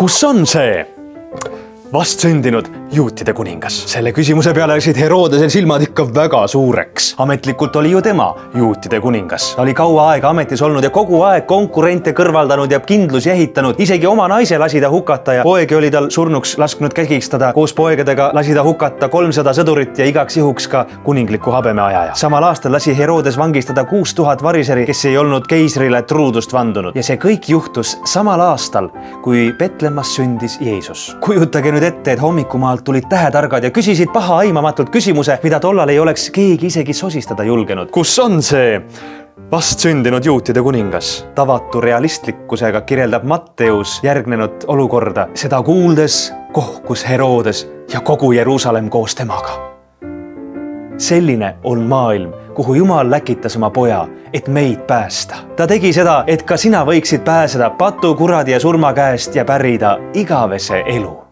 Kus on see vastsündinud juutide kuningas? Selle küsimuse peale läksid Herodesel silmad ikka väga suureks. Ametlikult oli ju tema juutide kuningas. Ta oli kaua aega ametis olnud ja kogu aeg konkurente kõrvaldanud ja kindlusi ehitanud. Isegi oma naise lasi ta hukata ja poegi oli tal surnuks lasknud kägistada. Koos poegedega lasi ta hukata 300 sõdurit ja igaks juhuks ka kuningliku habemeajaja. Samal aastal lasi Herodes vangistada 6000 variseri, kes ei olnud keisrile truudust vandunud. Ja see kõik juhtus samal aastal, kui Betlemmas sündis Jeesus. Kujutage nüüd ette, et hommikumaalt tulid tähetargad ja küsisid paha aimamatult küsimuse, mida tollal ei oleks keegi isegi sosistada julgenud. Kus on see vastsündinud juutide kuningas? Tavatu realistlikkusega kirjeldab Matteus järgnenud olukorda. Seda kuuldes kohkus Herodes ja kogu Jeruusalemm koos temaga. Selline on maailm, kuhu Jumal läkitas oma poja, et meid päästa. Ta tegi seda, et ka sina võiksid pääseda patu, kuradi ja surma käest ja pärida igavese elu.